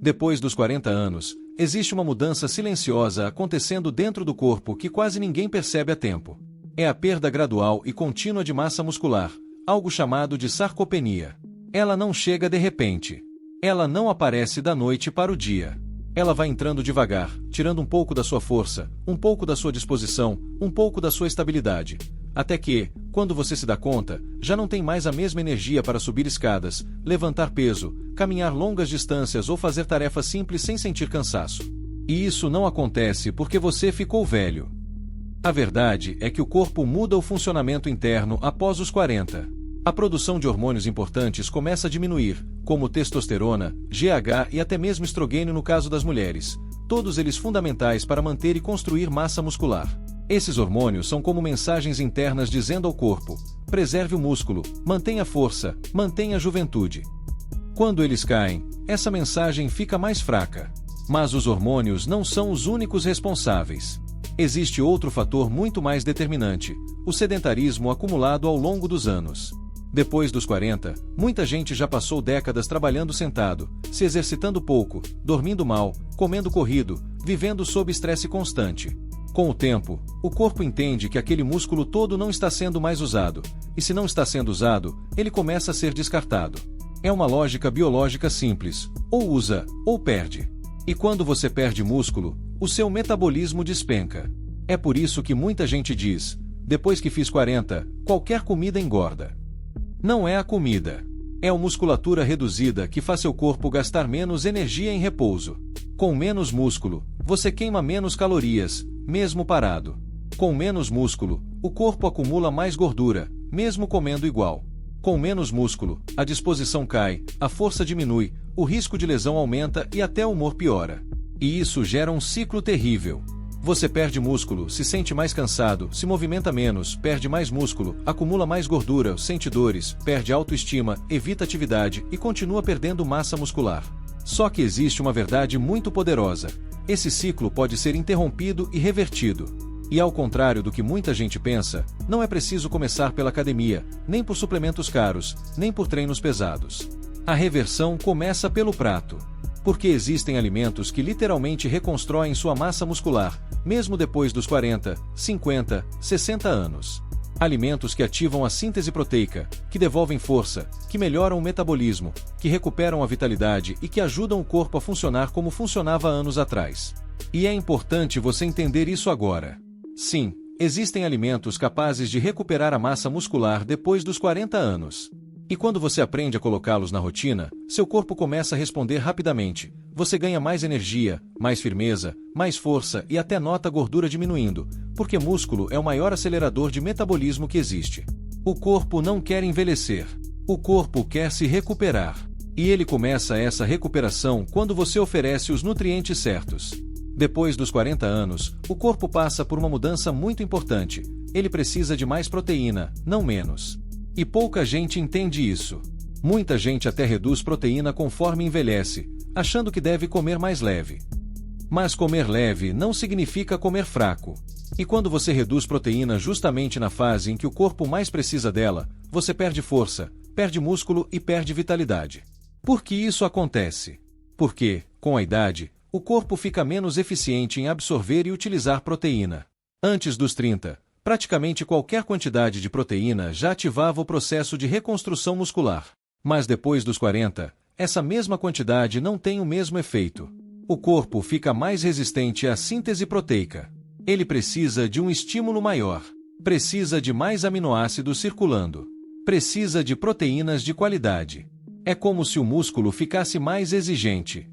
Depois dos 40 anos, existe uma mudança silenciosa acontecendo dentro do corpo que quase ninguém percebe a tempo. É a perda gradual e contínua de massa muscular, algo chamado de sarcopenia. Ela não chega de repente. Ela não aparece da noite para o dia. Ela vai entrando devagar, tirando um pouco da sua força, um pouco da sua disposição, um pouco da sua estabilidade. Até que, quando você se dá conta, já não tem mais a mesma energia para subir escadas, levantar peso, caminhar longas distâncias ou fazer tarefas simples sem sentir cansaço. E isso não acontece porque você ficou velho. A verdade é que o corpo muda o funcionamento interno após os 40. A produção de hormônios importantes começa a diminuir, como testosterona, GH e até mesmo estrogênio no caso das mulheres, todos eles fundamentais para manter e construir massa muscular. Esses hormônios são como mensagens internas dizendo ao corpo: preserve o músculo, mantenha a força, mantenha a juventude. Quando eles caem, essa mensagem fica mais fraca. Mas os hormônios não são os únicos responsáveis. Existe outro fator muito mais determinante: o sedentarismo acumulado ao longo dos anos. Depois dos 40, muita gente já passou décadas trabalhando sentado, se exercitando pouco, dormindo mal, comendo corrido, vivendo sob estresse constante. Com o tempo, o corpo entende que aquele músculo todo não está sendo mais usado, e se não está sendo usado, ele começa a ser descartado. É uma lógica biológica simples: ou usa, ou perde. E quando você perde músculo, o seu metabolismo despenca. É por isso que muita gente diz: depois que fiz 40, qualquer comida engorda. Não é a comida. É a musculatura reduzida que faz seu corpo gastar menos energia em repouso. Com menos músculo, você queima menos calorias, mesmo parado. Com menos músculo, o corpo acumula mais gordura, mesmo comendo igual. Com menos músculo, a disposição cai, a força diminui, o risco de lesão aumenta e até o humor piora. E isso gera um ciclo terrível. Você perde músculo, se sente mais cansado, se movimenta menos, perde mais músculo, acumula mais gordura, sente dores, perde autoestima, evita atividade e continua perdendo massa muscular. Só que existe uma verdade muito poderosa: esse ciclo pode ser interrompido e revertido. E ao contrário do que muita gente pensa, não é preciso começar pela academia, nem por suplementos caros, nem por treinos pesados. A reversão começa pelo prato. Porque existem alimentos que literalmente reconstroem sua massa muscular, mesmo depois dos 40, 50, 60 anos. Alimentos que ativam a síntese proteica, que devolvem força, que melhoram o metabolismo, que recuperam a vitalidade e que ajudam o corpo a funcionar como funcionava anos atrás. E é importante você entender isso agora. Sim, existem alimentos capazes de recuperar a massa muscular depois dos 40 anos. E quando você aprende a colocá-los na rotina, seu corpo começa a responder rapidamente. Você ganha mais energia, mais firmeza, mais força e até nota a gordura diminuindo, porque músculo é o maior acelerador de metabolismo que existe. O corpo não quer envelhecer. O corpo quer se recuperar. E ele começa essa recuperação quando você oferece os nutrientes certos. Depois dos 40 anos, o corpo passa por uma mudança muito importante. Ele precisa de mais proteína, não menos. E pouca gente entende isso. Muita gente até reduz proteína conforme envelhece, achando que deve comer mais leve. Mas comer leve não significa comer fraco. E quando você reduz proteína justamente na fase em que o corpo mais precisa dela, você perde força, perde músculo e perde vitalidade. Por que isso acontece? Porque, com a idade, o corpo fica menos eficiente em absorver e utilizar proteína. Antes dos 30, praticamente qualquer quantidade de proteína já ativava o processo de reconstrução muscular. Mas depois dos 40, essa mesma quantidade não tem o mesmo efeito. O corpo fica mais resistente à síntese proteica. Ele precisa de um estímulo maior. Precisa de mais aminoácidos circulando. Precisa de proteínas de qualidade. É como se o músculo ficasse mais exigente.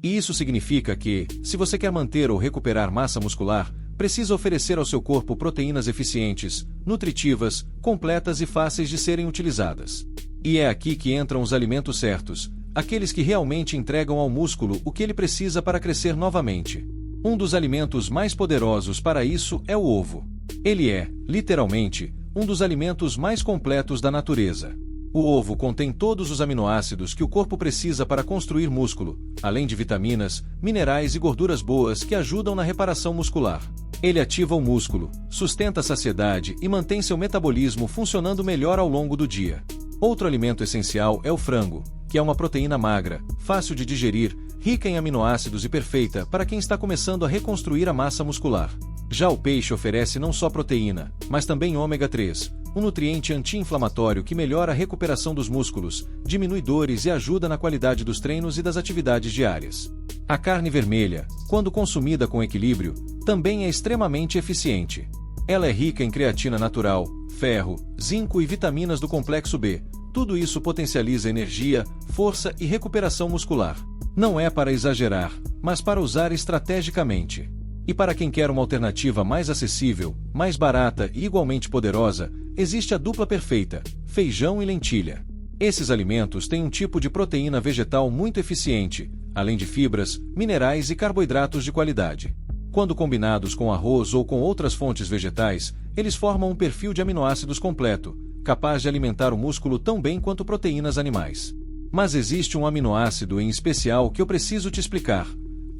E isso significa que, se você quer manter ou recuperar massa muscular, precisa oferecer ao seu corpo proteínas eficientes, nutritivas, completas e fáceis de serem utilizadas. E é aqui que entram os alimentos certos, aqueles que realmente entregam ao músculo o que ele precisa para crescer novamente. Um dos alimentos mais poderosos para isso é o ovo. Ele é, literalmente, um dos alimentos mais completos da natureza. O ovo contém todos os aminoácidos que o corpo precisa para construir músculo, além de vitaminas, minerais e gorduras boas que ajudam na reparação muscular. Ele ativa o músculo, sustenta a saciedade e mantém seu metabolismo funcionando melhor ao longo do dia. Outro alimento essencial é o frango, que é uma proteína magra, fácil de digerir, rica em aminoácidos e perfeita para quem está começando a reconstruir a massa muscular. Já o peixe oferece não só proteína, mas também ômega 3, um nutriente anti-inflamatório que melhora a recuperação dos músculos, diminui dores e ajuda na qualidade dos treinos e das atividades diárias. A carne vermelha, quando consumida com equilíbrio, também é extremamente eficiente. Ela é rica em creatina natural, ferro, zinco e vitaminas do complexo B. Tudo isso potencializa energia, força e recuperação muscular. Não é para exagerar, mas para usar estrategicamente. E para quem quer uma alternativa mais acessível, mais barata e igualmente poderosa, existe a dupla perfeita: feijão e lentilha. Esses alimentos têm um tipo de proteína vegetal muito eficiente, além de fibras, minerais e carboidratos de qualidade. Quando combinados com arroz ou com outras fontes vegetais, eles formam um perfil de aminoácidos completo, capaz de alimentar o músculo tão bem quanto proteínas animais. Mas existe um aminoácido em especial que eu preciso te explicar: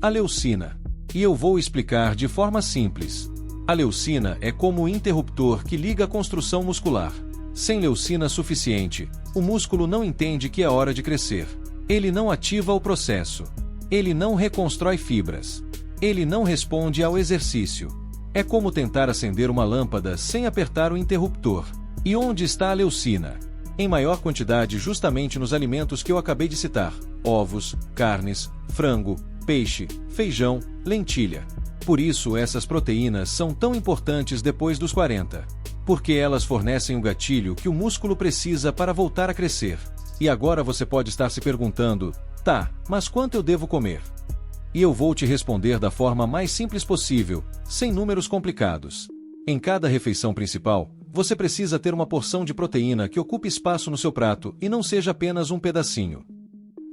a leucina. E eu vou explicar de forma simples. A leucina é como o interruptor que liga a construção muscular. Sem leucina suficiente, o músculo não entende que é hora de crescer. Ele não ativa o processo. Ele não reconstrói fibras. Ele não responde ao exercício. É como tentar acender uma lâmpada sem apertar o interruptor. E onde está a leucina? Em maior quantidade justamente nos alimentos que eu acabei de citar: ovos, carnes, frango, peixe, feijão, lentilha. Por isso essas proteínas são tão importantes depois dos 40. Porque elas fornecem o gatilho que o músculo precisa para voltar a crescer. E agora você pode estar se perguntando: tá, mas quanto eu devo comer? E eu vou te responder da forma mais simples possível, sem números complicados. Em cada refeição principal, você precisa ter uma porção de proteína que ocupe espaço no seu prato e não seja apenas um pedacinho.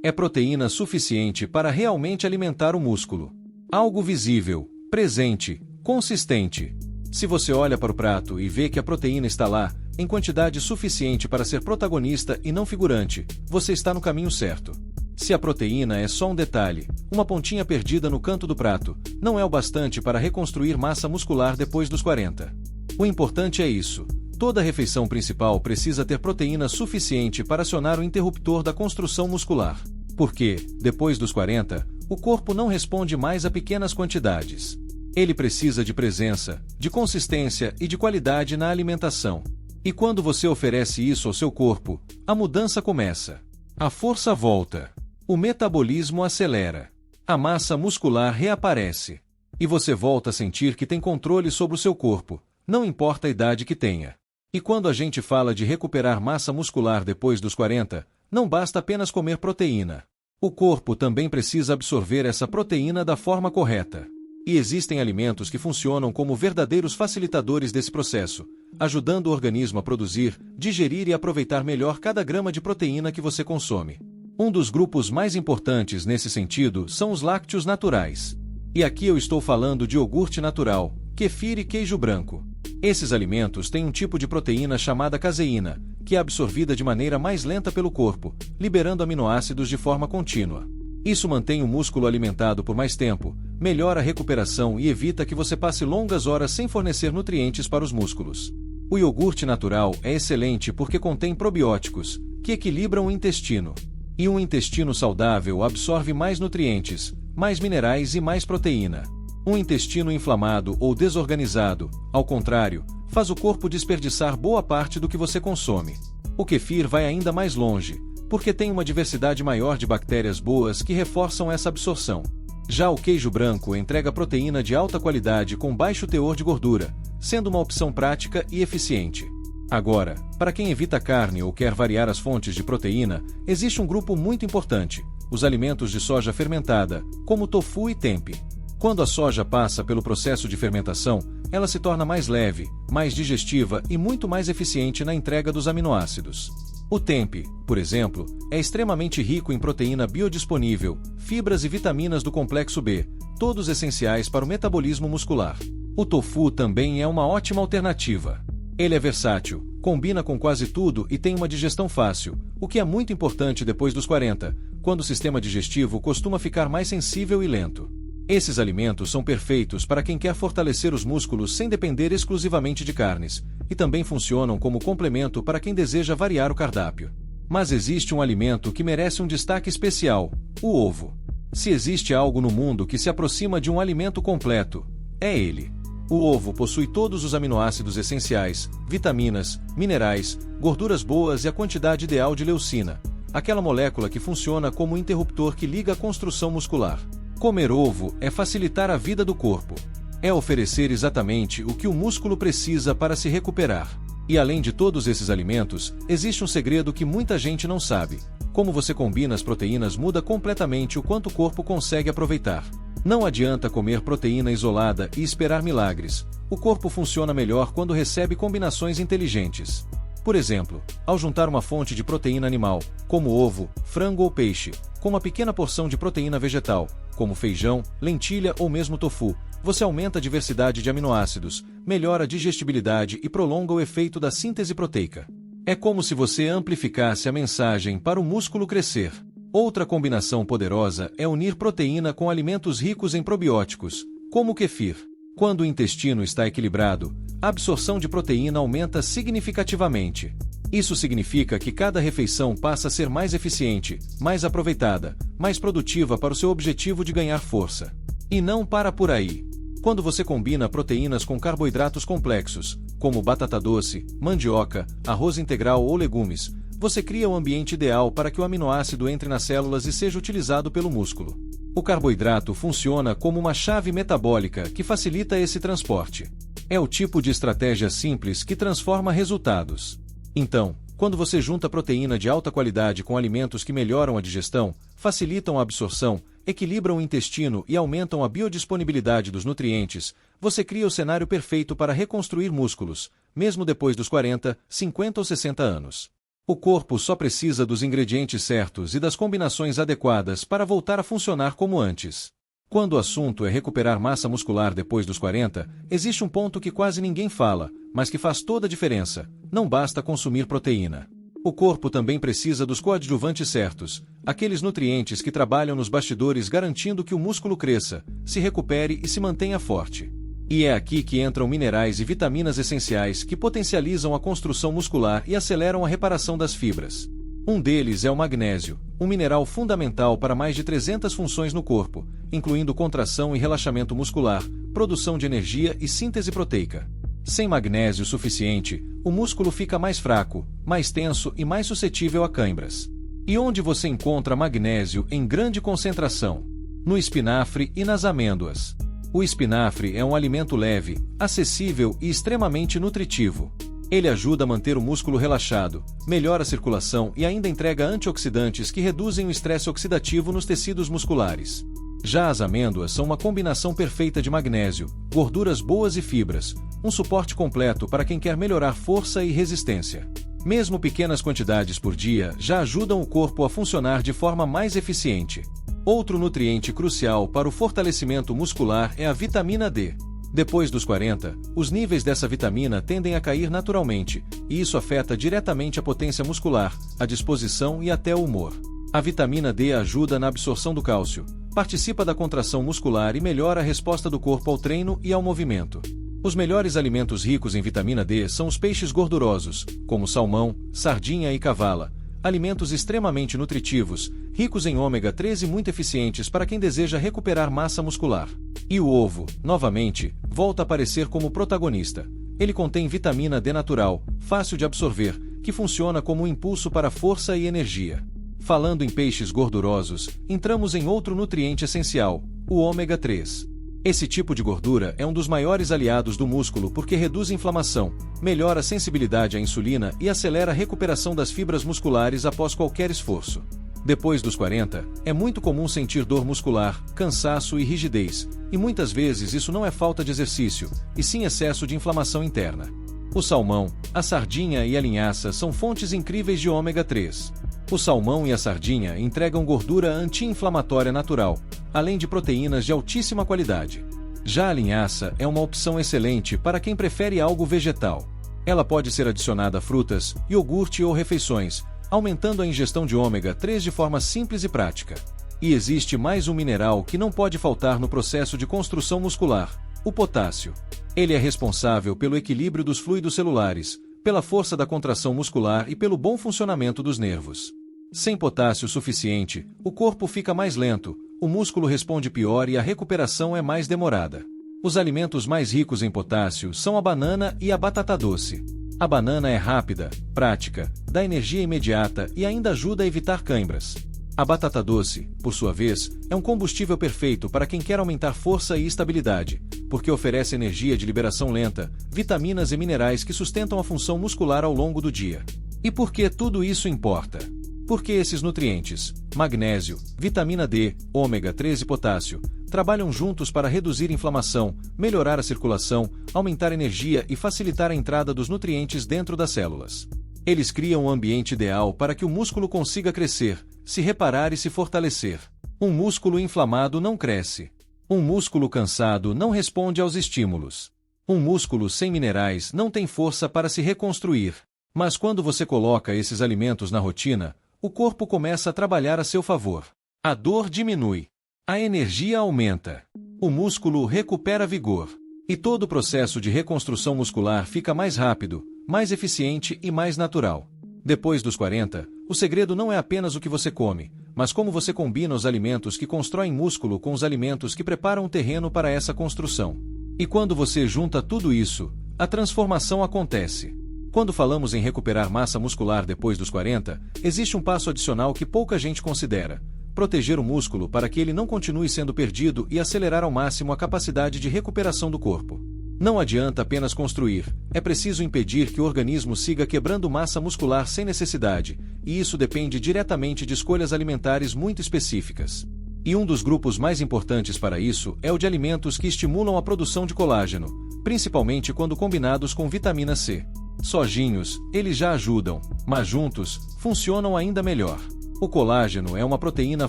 É proteína suficiente para realmente alimentar o músculo. Algo visível, presente, consistente. Se você olha para o prato e vê que a proteína está lá, em quantidade suficiente para ser protagonista e não figurante, você está no caminho certo. Se a proteína é só um detalhe, uma pontinha perdida no canto do prato, não é o bastante para reconstruir massa muscular depois dos 40. O importante é isso: toda refeição principal precisa ter proteína suficiente para acionar o interruptor da construção muscular. Porque, depois dos 40, o corpo não responde mais a pequenas quantidades. Ele precisa de presença, de consistência e de qualidade na alimentação. E quando você oferece isso ao seu corpo, a mudança começa. A força volta. O metabolismo acelera. A massa muscular reaparece. E você volta a sentir que tem controle sobre o seu corpo, não importa a idade que tenha. E quando a gente fala de recuperar massa muscular depois dos 40, não basta apenas comer proteína. O corpo também precisa absorver essa proteína da forma correta. E existem alimentos que funcionam como verdadeiros facilitadores desse processo, ajudando o organismo a produzir, digerir e aproveitar melhor cada grama de proteína que você consome. Um dos grupos mais importantes nesse sentido são os lácteos naturais. E aqui eu estou falando de iogurte natural, kefir e queijo branco. Esses alimentos têm um tipo de proteína chamada caseína, que é absorvida de maneira mais lenta pelo corpo, liberando aminoácidos de forma contínua. Isso mantém o músculo alimentado por mais tempo, melhora a recuperação e evita que você passe longas horas sem fornecer nutrientes para os músculos. O iogurte natural é excelente porque contém probióticos, que equilibram o intestino. E um intestino saudável absorve mais nutrientes, mais minerais e mais proteína. Um intestino inflamado ou desorganizado, ao contrário, faz o corpo desperdiçar boa parte do que você consome. O kefir vai ainda mais longe, porque tem uma diversidade maior de bactérias boas que reforçam essa absorção. Já o queijo branco entrega proteína de alta qualidade com baixo teor de gordura, sendo uma opção prática e eficiente. Agora, para quem evita carne ou quer variar as fontes de proteína, existe um grupo muito importante: os alimentos de soja fermentada, como tofu e tempeh. Quando a soja passa pelo processo de fermentação, ela se torna mais leve, mais digestiva e muito mais eficiente na entrega dos aminoácidos. O tempeh, por exemplo, é extremamente rico em proteína biodisponível, fibras e vitaminas do complexo B, todos essenciais para o metabolismo muscular. O tofu também é uma ótima alternativa. Ele é versátil, combina com quase tudo e tem uma digestão fácil, o que é muito importante depois dos 40, quando o sistema digestivo costuma ficar mais sensível e lento. Esses alimentos são perfeitos para quem quer fortalecer os músculos sem depender exclusivamente de carnes, e também funcionam como complemento para quem deseja variar o cardápio. Mas existe um alimento que merece um destaque especial: o ovo. Se existe algo no mundo que se aproxima de um alimento completo, é ele. O ovo possui todos os aminoácidos essenciais, vitaminas, minerais, gorduras boas e a quantidade ideal de leucina, aquela molécula que funciona como interruptor que liga a construção muscular. Comer ovo é facilitar a vida do corpo. É oferecer exatamente o que o músculo precisa para se recuperar. E além de todos esses alimentos, existe um segredo que muita gente não sabe. Como você combina as proteínas muda completamente o quanto o corpo consegue aproveitar. Não adianta comer proteína isolada e esperar milagres. O corpo funciona melhor quando recebe combinações inteligentes. Por exemplo, ao juntar uma fonte de proteína animal, como ovo, frango ou peixe, com uma pequena porção de proteína vegetal, como feijão, lentilha ou mesmo tofu, você aumenta a diversidade de aminoácidos, melhora a digestibilidade e prolonga o efeito da síntese proteica. É como se você amplificasse a mensagem para o músculo crescer. Outra combinação poderosa é unir proteína com alimentos ricos em probióticos, como o kefir. Quando o intestino está equilibrado, a absorção de proteína aumenta significativamente. Isso significa que cada refeição passa a ser mais eficiente, mais aproveitada, mais produtiva para o seu objetivo de ganhar força. E não para por aí. Quando você combina proteínas com carboidratos complexos, como batata doce, mandioca, arroz integral ou legumes, você cria o ambiente ideal para que o aminoácido entre nas células e seja utilizado pelo músculo. O carboidrato funciona como uma chave metabólica que facilita esse transporte. É o tipo de estratégia simples que transforma resultados. Então, quando você junta proteína de alta qualidade com alimentos que melhoram a digestão, facilitam a absorção, equilibram o intestino e aumentam a biodisponibilidade dos nutrientes, você cria o cenário perfeito para reconstruir músculos, mesmo depois dos 40, 50 ou 60 anos. O corpo só precisa dos ingredientes certos e das combinações adequadas para voltar a funcionar como antes. Quando o assunto é recuperar massa muscular depois dos 40, existe um ponto que quase ninguém fala, mas que faz toda a diferença: não basta consumir proteína. O corpo também precisa dos coadjuvantes certos, aqueles nutrientes que trabalham nos bastidores garantindo que o músculo cresça, se recupere e se mantenha forte. E é aqui que entram minerais e vitaminas essenciais que potencializam a construção muscular e aceleram a reparação das fibras. Um deles é o magnésio, um mineral fundamental para mais de 300 funções no corpo, incluindo contração e relaxamento muscular, produção de energia e síntese proteica. Sem magnésio suficiente, o músculo fica mais fraco, mais tenso e mais suscetível a cãibras. E onde você encontra magnésio em grande concentração? No espinafre e nas amêndoas. O espinafre é um alimento leve, acessível e extremamente nutritivo. Ele ajuda a manter o músculo relaxado, melhora a circulação e ainda entrega antioxidantes que reduzem o estresse oxidativo nos tecidos musculares. Já as amêndoas são uma combinação perfeita de magnésio, gorduras boas e fibras, um suporte completo para quem quer melhorar força e resistência. Mesmo pequenas quantidades por dia já ajudam o corpo a funcionar de forma mais eficiente. Outro nutriente crucial para o fortalecimento muscular é a vitamina D. Depois dos 40, os níveis dessa vitamina tendem a cair naturalmente, e isso afeta diretamente a potência muscular, a disposição e até o humor. A vitamina D ajuda na absorção do cálcio, participa da contração muscular e melhora a resposta do corpo ao treino e ao movimento. Os melhores alimentos ricos em vitamina D são os peixes gordurosos, como salmão, sardinha e cavala, alimentos extremamente nutritivos, ricos em ômega 3 e muito eficientes para quem deseja recuperar massa muscular. E o ovo, novamente, volta a aparecer como protagonista. Ele contém vitamina D natural, fácil de absorver, que funciona como um impulso para força e energia. Falando em peixes gordurosos, entramos em outro nutriente essencial, o ômega 3. Esse tipo de gordura é um dos maiores aliados do músculo porque reduz a inflamação, melhora a sensibilidade à insulina e acelera a recuperação das fibras musculares após qualquer esforço. Depois dos 40, é muito comum sentir dor muscular, cansaço e rigidez, e muitas vezes isso não é falta de exercício, e sim excesso de inflamação interna. O salmão, a sardinha e a linhaça são fontes incríveis de ômega 3. O salmão e a sardinha entregam gordura anti-inflamatória natural, além de proteínas de altíssima qualidade. Já a linhaça é uma opção excelente para quem prefere algo vegetal. Ela pode ser adicionada a frutas, iogurte ou refeições, aumentando a ingestão de ômega 3 de forma simples e prática. E existe mais um mineral que não pode faltar no processo de construção muscular: o potássio. Ele é responsável pelo equilíbrio dos fluidos celulares, pela força da contração muscular e pelo bom funcionamento dos nervos. Sem potássio suficiente, o corpo fica mais lento, o músculo responde pior e a recuperação é mais demorada. Os alimentos mais ricos em potássio são a banana e a batata doce. A banana é rápida, prática, dá energia imediata e ainda ajuda a evitar cãibras. A batata doce, por sua vez, é um combustível perfeito para quem quer aumentar força e estabilidade, porque oferece energia de liberação lenta, vitaminas e minerais que sustentam a função muscular ao longo do dia. E por que tudo isso importa? Porque esses nutrientes, magnésio, vitamina D, ômega 3 e potássio, trabalham juntos para reduzir inflamação, melhorar a circulação, aumentar energia e facilitar a entrada dos nutrientes dentro das células. Eles criam um ambiente ideal para que o músculo consiga crescer, se reparar e se fortalecer. Um músculo inflamado não cresce. Um músculo cansado não responde aos estímulos. Um músculo sem minerais não tem força para se reconstruir. Mas quando você coloca esses alimentos na rotina, o corpo começa a trabalhar a seu favor. A dor diminui. A energia aumenta. O músculo recupera vigor. E todo o processo de reconstrução muscular fica mais rápido, mais eficiente e mais natural. Depois dos 40, o segredo não é apenas o que você come, mas como você combina os alimentos que constroem músculo com os alimentos que preparam o terreno para essa construção. E quando você junta tudo isso, a transformação acontece. Quando falamos em recuperar massa muscular depois dos 40, existe um passo adicional que pouca gente considera: proteger o músculo para que ele não continue sendo perdido e acelerar ao máximo a capacidade de recuperação do corpo. Não adianta apenas construir, é preciso impedir que o organismo siga quebrando massa muscular sem necessidade, e isso depende diretamente de escolhas alimentares muito específicas. E um dos grupos mais importantes para isso é o de alimentos que estimulam a produção de colágeno, principalmente quando combinados com vitamina C. Sozinhos, eles já ajudam, mas juntos, funcionam ainda melhor. O colágeno é uma proteína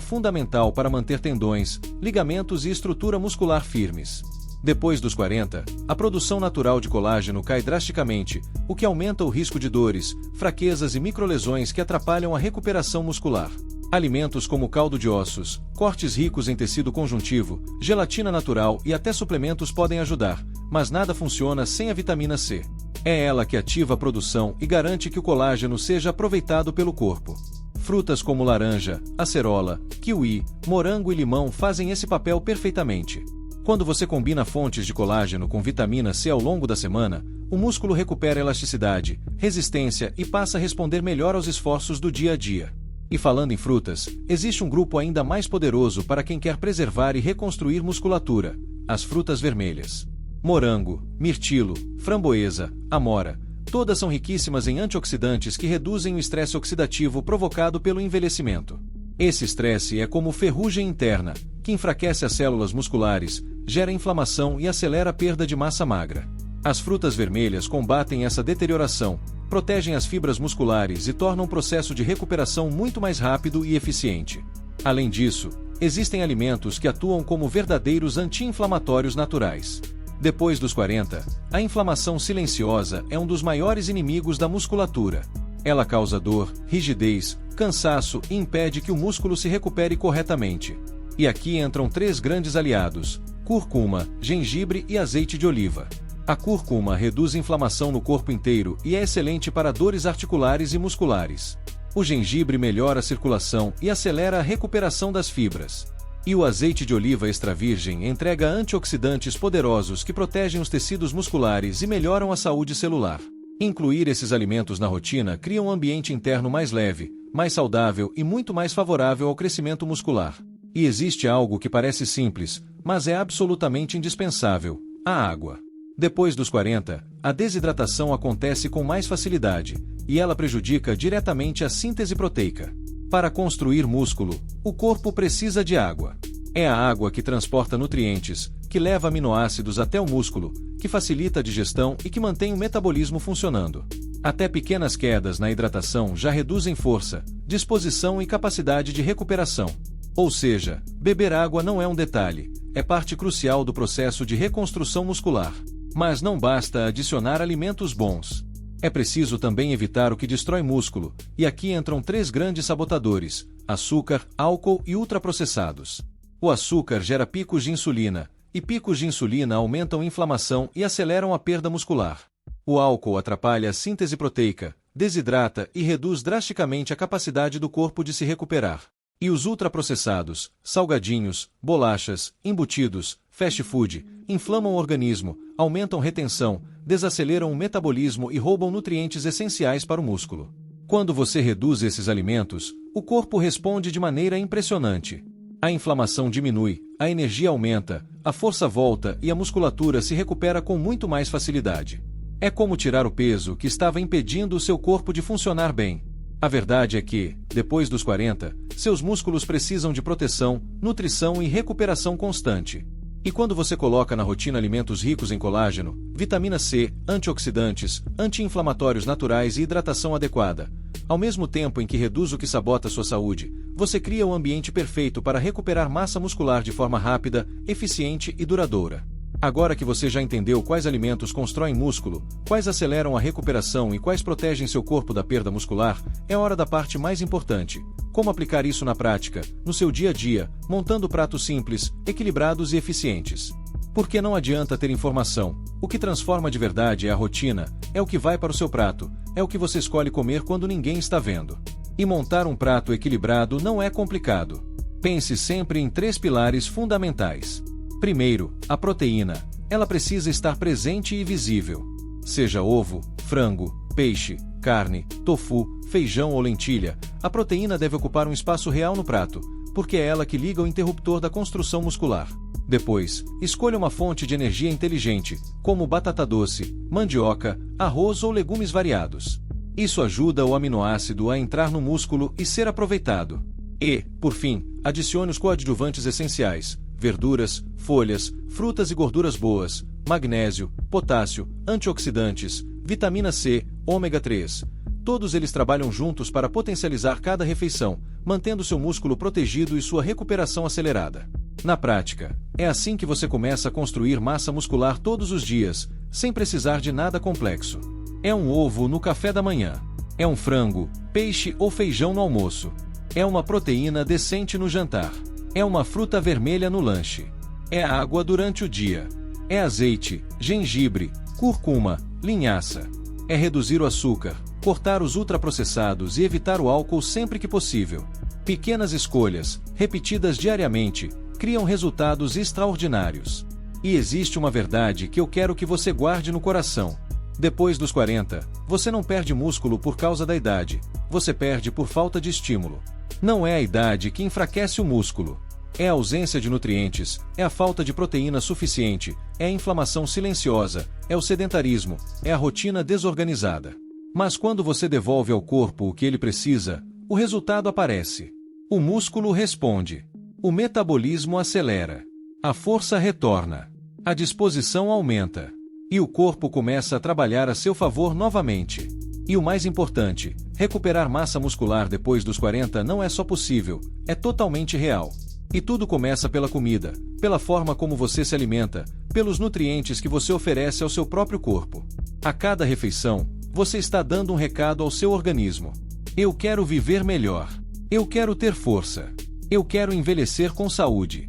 fundamental para manter tendões, ligamentos e estrutura muscular firmes. Depois dos 40, a produção natural de colágeno cai drasticamente, o que aumenta o risco de dores, fraquezas e microlesões que atrapalham a recuperação muscular. Alimentos como caldo de ossos, cortes ricos em tecido conjuntivo, gelatina natural e até suplementos podem ajudar, mas nada funciona sem a vitamina C. É ela que ativa a produção e garante que o colágeno seja aproveitado pelo corpo. Frutas como laranja, acerola, kiwi, morango e limão fazem esse papel perfeitamente. Quando você combina fontes de colágeno com vitamina C ao longo da semana, o músculo recupera elasticidade, resistência e passa a responder melhor aos esforços do dia a dia. E falando em frutas, existe um grupo ainda mais poderoso para quem quer preservar e reconstruir musculatura: as frutas vermelhas. Morango, mirtilo, framboesa, amora, todas são riquíssimas em antioxidantes que reduzem o estresse oxidativo provocado pelo envelhecimento. Esse estresse é como ferrugem interna, que enfraquece as células musculares, gera inflamação e acelera a perda de massa magra. As frutas vermelhas combatem essa deterioração, protegem as fibras musculares e tornam o processo de recuperação muito mais rápido e eficiente. Além disso, existem alimentos que atuam como verdadeiros anti-inflamatórios naturais. Depois dos 40, a inflamação silenciosa é um dos maiores inimigos da musculatura. Ela causa dor, rigidez, cansaço e impede que o músculo se recupere corretamente. E aqui entram 3 grandes aliados: cúrcuma, gengibre e azeite de oliva. A cúrcuma reduz inflamação no corpo inteiro e é excelente para dores articulares e musculares. O gengibre melhora a circulação e acelera a recuperação das fibras. E o azeite de oliva extra virgem entrega antioxidantes poderosos que protegem os tecidos musculares e melhoram a saúde celular. Incluir esses alimentos na rotina cria um ambiente interno mais leve, mais saudável e muito mais favorável ao crescimento muscular. E existe algo que parece simples, mas é absolutamente indispensável: a água. Depois dos 40, a desidratação acontece com mais facilidade, e ela prejudica diretamente a síntese proteica. Para construir músculo, o corpo precisa de água. É a água que transporta nutrientes, que leva aminoácidos até o músculo, que facilita a digestão e que mantém o metabolismo funcionando. Até pequenas quedas na hidratação já reduzem força, disposição e capacidade de recuperação. Ou seja, beber água não é um detalhe, é parte crucial do processo de reconstrução muscular. Mas não basta adicionar alimentos bons. É preciso também evitar o que destrói músculo, e aqui entram 3 grandes sabotadores: açúcar, álcool e ultraprocessados. O açúcar gera picos de insulina, e picos de insulina aumentam a inflamação e aceleram a perda muscular. O álcool atrapalha a síntese proteica, desidrata e reduz drasticamente a capacidade do corpo de se recuperar. E os ultraprocessados, salgadinhos, bolachas, embutidos, fast food, inflamam o organismo, aumentam retenção, desaceleram o metabolismo e roubam nutrientes essenciais para o músculo. Quando você reduz esses alimentos, o corpo responde de maneira impressionante. A inflamação diminui, a energia aumenta, a força volta e a musculatura se recupera com muito mais facilidade. É como tirar o peso que estava impedindo o seu corpo de funcionar bem. A verdade é que, depois dos 40, seus músculos precisam de proteção, nutrição e recuperação constante. E quando você coloca na rotina alimentos ricos em colágeno, vitamina C, antioxidantes, anti-inflamatórios naturais e hidratação adequada, ao mesmo tempo em que reduz o que sabota sua saúde, você cria o ambiente perfeito para recuperar massa muscular de forma rápida, eficiente e duradoura. Agora que você já entendeu quais alimentos constroem músculo, quais aceleram a recuperação e quais protegem seu corpo da perda muscular, é hora da parte mais importante: como aplicar isso na prática, no seu dia a dia, montando pratos simples, equilibrados e eficientes. Porque não adianta ter informação. O que transforma de verdade é a rotina, é o que vai para o seu prato, é o que você escolhe comer quando ninguém está vendo. E montar um prato equilibrado não é complicado. Pense sempre em 3 pilares fundamentais. Primeiro, a proteína. Ela precisa estar presente e visível. Seja ovo, frango, peixe, carne, tofu, feijão ou lentilha, a proteína deve ocupar um espaço real no prato, porque é ela que liga o interruptor da construção muscular. Depois, escolha uma fonte de energia inteligente, como batata doce, mandioca, arroz ou legumes variados. Isso ajuda o aminoácido a entrar no músculo e ser aproveitado. E, por fim, adicione os coadjuvantes essenciais: verduras, folhas, frutas e gorduras boas, magnésio, potássio, antioxidantes, vitamina C, ômega 3. Todos eles trabalham juntos para potencializar cada refeição, mantendo seu músculo protegido e sua recuperação acelerada. Na prática, é assim que você começa a construir massa muscular todos os dias, sem precisar de nada complexo. É um ovo no café da manhã. É um frango, peixe ou feijão no almoço. É uma proteína decente no jantar. É uma fruta vermelha no lanche. É água durante o dia. É azeite, gengibre, cúrcuma, linhaça. É reduzir o açúcar, cortar os ultraprocessados e evitar o álcool sempre que possível. Pequenas escolhas, repetidas diariamente, criam resultados extraordinários. E existe uma verdade que eu quero que você guarde no coração. Depois dos 40, você não perde músculo por causa da idade, você perde por falta de estímulo. Não é a idade que enfraquece o músculo. É a ausência de nutrientes, é a falta de proteína suficiente, é a inflamação silenciosa, é o sedentarismo, é a rotina desorganizada. Mas quando você devolve ao corpo o que ele precisa, o resultado aparece. O músculo responde. O metabolismo acelera. A força retorna. A disposição aumenta. E o corpo começa a trabalhar a seu favor novamente. E o mais importante, recuperar massa muscular depois dos 40 não é só possível, é totalmente real. E tudo começa pela comida, pela forma como você se alimenta, pelos nutrientes que você oferece ao seu próprio corpo. A cada refeição, você está dando um recado ao seu organismo. Eu quero viver melhor. Eu quero ter força. Eu quero envelhecer com saúde.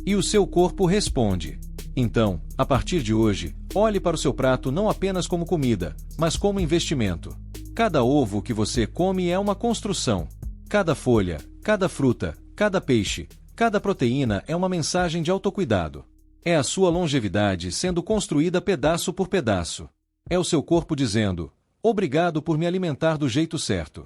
E o seu corpo responde. Então, a partir de hoje, olhe para o seu prato não apenas como comida, mas como investimento. Cada ovo que você come é uma construção. Cada folha, cada fruta, cada peixe, cada proteína é uma mensagem de autocuidado. É a sua longevidade sendo construída pedaço por pedaço. É o seu corpo dizendo: obrigado por me alimentar do jeito certo.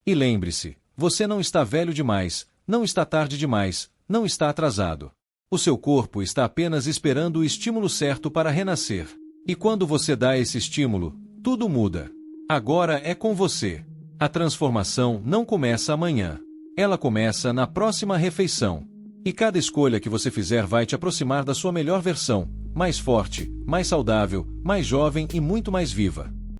E lembre-se, você não está velho demais, não está tarde demais, não está atrasado. O seu corpo está apenas esperando o estímulo certo para renascer. E quando você dá esse estímulo, tudo muda. Agora é com você. A transformação não começa amanhã. Ela começa na próxima refeição. E cada escolha que você fizer vai te aproximar da sua melhor versão, mais forte, mais saudável, mais jovem e muito mais viva.